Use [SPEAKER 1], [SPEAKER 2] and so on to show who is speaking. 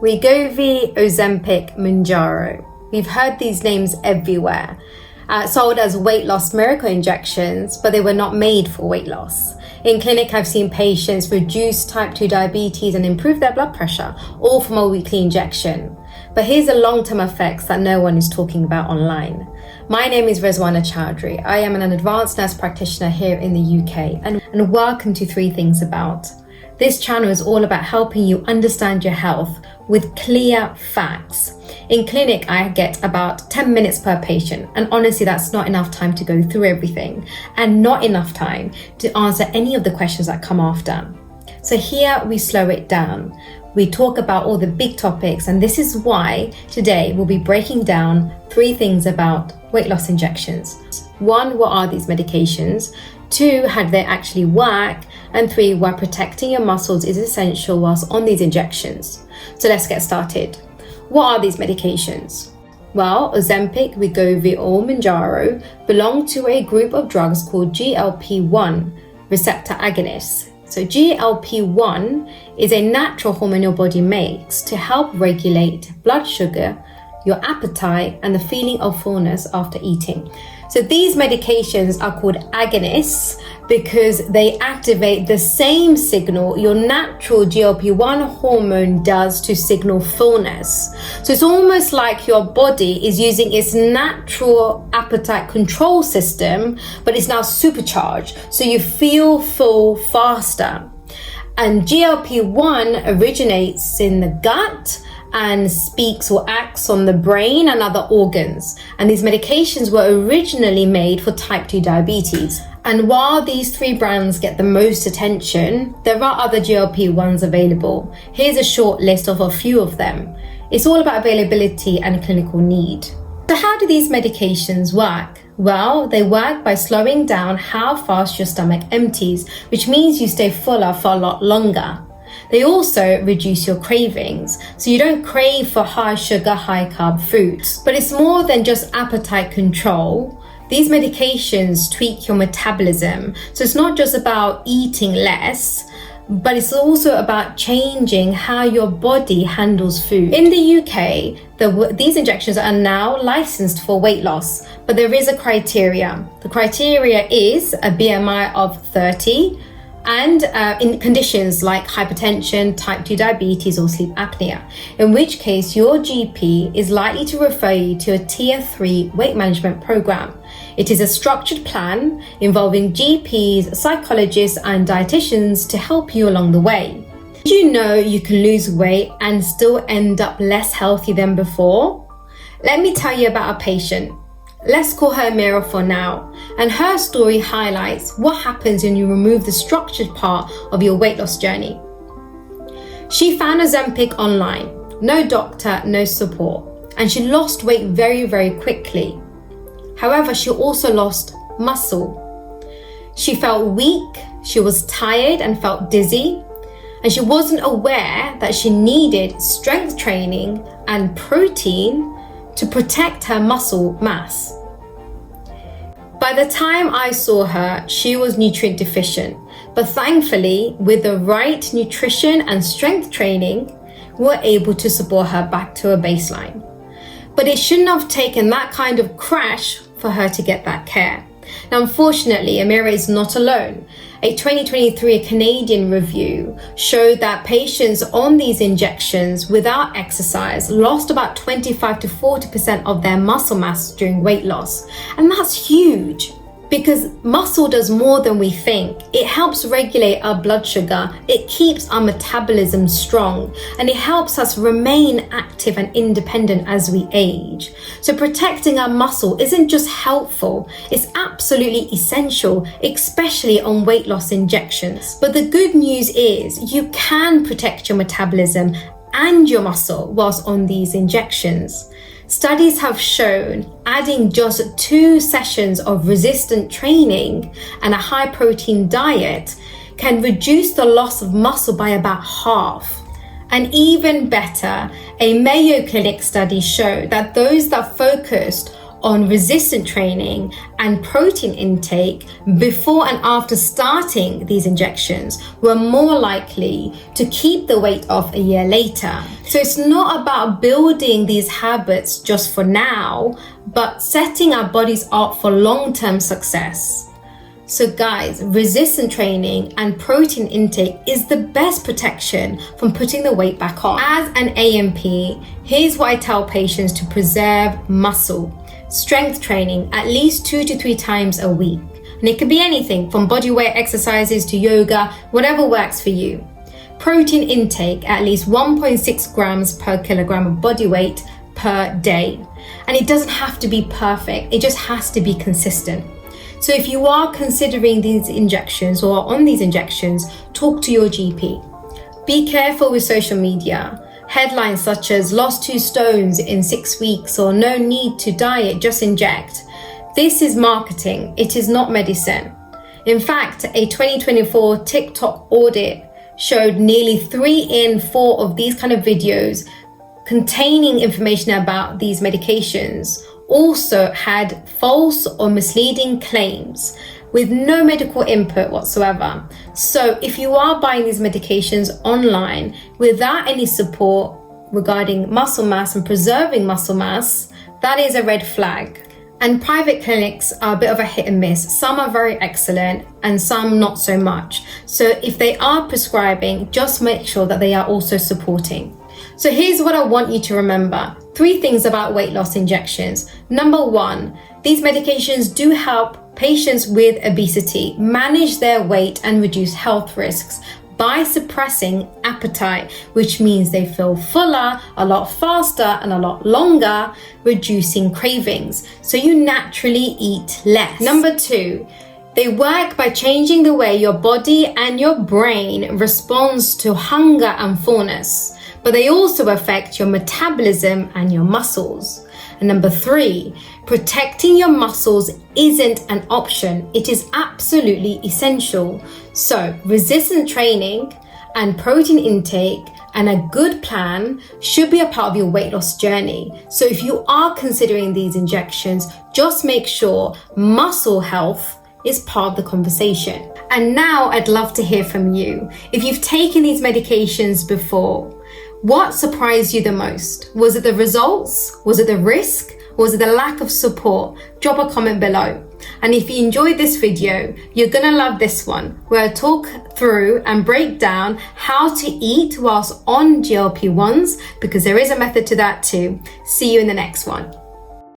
[SPEAKER 1] Wegovy, Ozempic, Mounjaro. We've heard these names everywhere, sold as weight loss miracle injections, but they were not made for weight loss. In clinic, I've seen patients reduce type 2 diabetes and improve their blood pressure, all from a weekly injection. But here's the long-term effects that no one is talking about online. My name is Rezwana Chowdhury. I am an advanced nurse practitioner here in the UK, and welcome to 3 Things About. This channel is all about helping you understand your health with clear facts. In clinic, I get about 10 minutes per patient, and honestly, that's not enough time to go through everything, and not enough time to answer any of the questions that come after. So here we slow it down. We talk about all the big topics, and this is why today we'll be breaking down 3 things about weight loss injections. 1, what are these medications? 2, how do they actually work? And 3, why protecting your muscles is essential whilst on these injections. So let's get started. What are these medications? Well, Ozempic, Wegovy, or Mounjaro belong to a group of drugs called GLP-1 receptor agonists. So GLP-1 is a natural hormone your body makes to help regulate blood sugar, your appetite, and the feeling of fullness after eating. So these medications are called agonists because they activate the same signal your natural GLP-1 hormone does to signal fullness. So it's almost like your body is using its natural appetite control system, but it's now supercharged, so you feel full faster. And GLP-1 originates in the gut and speaks or acts on the brain and other organs. And these medications were originally made for type 2 diabetes. And while these 3 brands get the most attention, there are other GLP-1s available. Here's a short list of a few of them. It's all about availability and clinical need. So how do these medications work? Well, they work by slowing down how fast your stomach empties, which means you stay fuller for a lot longer. They also reduce your cravings, so you don't crave for high sugar, high carb foods. But it's more than just appetite control. These medications tweak your metabolism, so it's not just about eating less, but it's also about changing how your body handles food. In the UK, these injections are now licensed for weight loss, but there is a criteria. The criteria is a BMI of 30, and in conditions like hypertension, type 2 diabetes, or sleep apnea, in which case your GP is likely to refer you to a Tier 3 weight management program. It is a structured plan involving GPs, psychologists, and dietitians to help you along the way. Did you know you can lose weight and still end up less healthy than before? Let me tell you about a patient. Let's call her Mira for now, and her story highlights what happens when you remove the structured part of your weight loss journey. She found Ozempic online, no doctor, no support, and she lost weight very, very quickly. However, she also lost muscle. She felt weak, she was tired and felt dizzy, and she wasn't aware that she needed strength training and protein to protect her muscle mass. By the time I saw her, she was nutrient deficient, but thankfully, with the right nutrition and strength training, we were able to support her back to a baseline. But it shouldn't have taken that kind of crash for her to get that care. Now, unfortunately, Amira is not alone. A 2023 Canadian review showed that patients on these injections without exercise lost about 25 to 40% of their muscle mass during weight loss. And that's huge, because muscle does more than we think. It helps regulate our blood sugar, it keeps our metabolism strong, and it helps us remain active and independent as we age. So protecting our muscle isn't just helpful, it's absolutely essential, especially on weight loss injections. But the good news is you can protect your metabolism and your muscle whilst on these injections. Studies have shown adding just 2 sessions of resistant training and a high protein diet can reduce the loss of muscle by about half. And even better, a Mayo Clinic study showed that those that focused on resistant training and protein intake before and after starting these injections were more likely to keep the weight off a year later. So it's not about building these habits just for now, but setting our bodies up for long-term success. So guys, resistant training and protein intake is the best protection from putting the weight back on. As an AMP, here's what I tell patients to preserve muscle. Strength training at least 2 to 3 times a week. And it could be anything from bodyweight exercises to yoga, whatever works for you. Protein intake at least 1.6 grams per kilogram of body weight per day. And it doesn't have to be perfect, it just has to be consistent. So if you are considering these injections or on these injections, talk to your GP. Be careful with social media. Headlines such as "lost 2 stones in 6 weeks" or "no need to diet, just inject." This is marketing, it is not medicine. In fact, a 2024 TikTok audit showed nearly 3 in 4 of these kind of videos containing information about these medications also had false or misleading claims with no medical input whatsoever. So if you are buying these medications online without any support regarding muscle mass and preserving muscle mass, that is a red flag. And private clinics are a bit of a hit and miss. Some are very excellent and some not so much. So if they are prescribing, just make sure that they are also supporting. So here's what I want you to remember. 3 things about weight loss injections. Number 1, these medications do help patients with obesity manage their weight and reduce health risks by suppressing appetite, which means they feel fuller a lot faster and a lot longer, reducing cravings. So you naturally eat less. Number 2, they work by changing the way your body and your brain responds to hunger and fullness, but they also affect your metabolism and your muscles. And number 3, protecting your muscles isn't an option, it is absolutely essential. So resistant training and protein intake and a good plan should be a part of your weight loss journey. So if you are considering these injections, just make sure muscle health is part of the conversation. And now I'd love to hear from you. If you've taken these medications before, what surprised you the most? Was it the results? Was it the risk? Or was it the lack of support? Drop a comment below. And if you enjoyed this video, you're gonna love this one, where I talk through and break down how to eat whilst on GLP-1s, because there is a method to that too. See you in the next one.